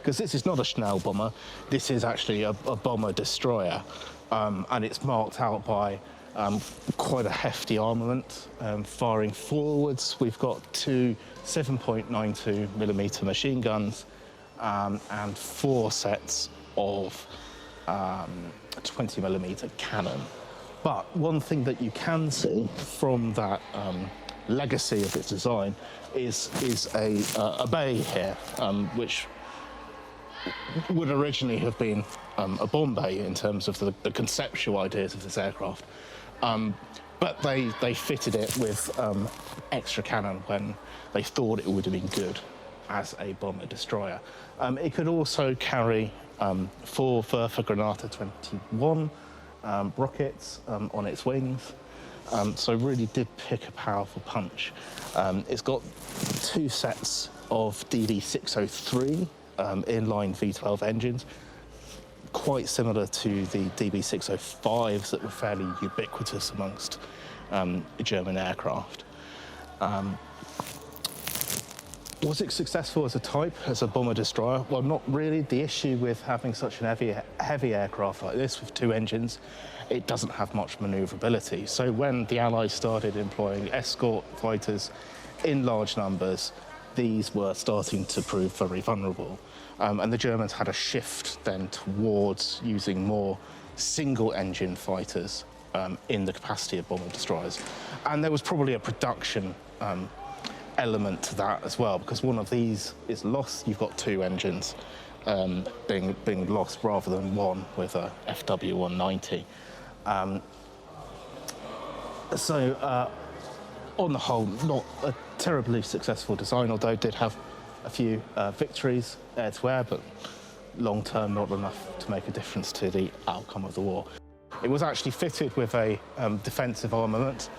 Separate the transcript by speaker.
Speaker 1: Because this is not a Schnell bomber, this is actually a bomber destroyer, and it's marked out by quite a hefty armament. Firing forwards, we've got two 7.92mm machine guns and 4 sets of 20mm cannon. But one thing that you can see from that legacy of its design is a bay here, which would originally have been a bomb bay in terms of the conceptual ideas of this aircraft. But they fitted it with extra cannon when they thought it would have been good as a bomber destroyer. It could also carry 4 Werfer Granate 21 rockets on its wings, so really did pick a powerful punch. It's got 2 sets of DD603 inline V12 engines, quite similar to the DB605s that were fairly ubiquitous amongst German aircraft. Was it successful as a type, as a bomber destroyer? Well, not really. The issue with having such an heavy aircraft like this with 2 engines, it doesn't have much manoeuvrability. So when the Allies started employing escort fighters in large numbers, these were starting to prove very vulnerable. And the Germans had a shift then towards using more single-engine fighters in the capacity of bomber destroyers. And there was probably a production element to that as well, because one of these is lost. You've got 2 engines being lost rather than 1 with a FW190. On the whole, not a terribly successful design, although it did have a few victories air-to-air, but long-term not enough to make a difference to the outcome of the war. It was actually fitted with a defensive armament,